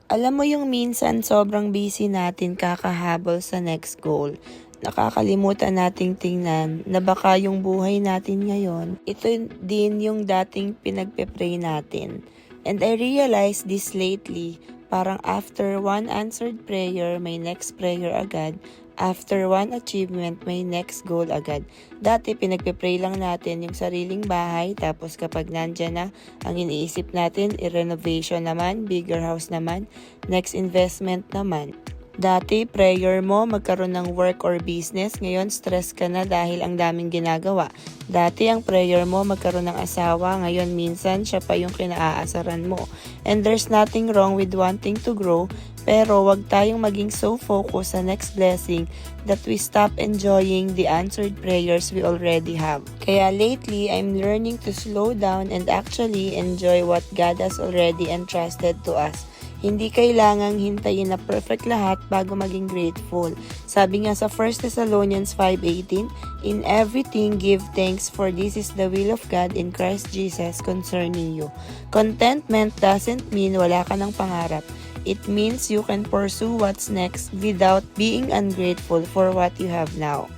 Alam mo yung minsan sobrang busy natin kakahabol sa next goal. Nakakalimutan nating tingnan na baka yung buhay natin ngayon, ito din yung dating pinagpe-pray natin. And I realized this lately, parang after one answered prayer, may next prayer agad. After one achievement, may next goal agad. Dati pinagpe-pray lang natin yung sariling bahay, tapos kapag nandyan na, ang iniisip natin, i-renovation naman, bigger house naman, next investment naman. Dati, prayer mo magkaroon ng work or business. Ngayon, stress ka na dahil ang daming ginagawa. Dati, ang prayer mo magkaroon ng asawa. Ngayon, minsan, siya pa yung kinaaasaran mo. And there's nothing wrong with wanting to grow. Pero, wag tayong maging so focused sa next blessing that we stop enjoying the answered prayers we already have. Kaya lately, I'm learning to slow down and actually enjoy what God has already entrusted to us. Hindi kailangang hintayin na perfect lahat bago maging grateful. Sabi nga sa 1 Thessalonians 5:18, "In everything give thanks, for this is the will of God in Christ Jesus concerning you." Contentment doesn't mean wala ka ng pangarap. It means you can pursue what's next without being ungrateful for what you have now.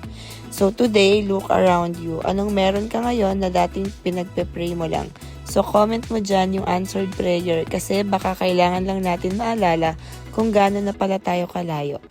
So today, look around you. Anong meron ka ngayon na dating pinagpe-pray mo lang? So comment mo dyan yung answered prayer kasi baka kailangan lang natin maalala kung gaano na pala tayo kalayo.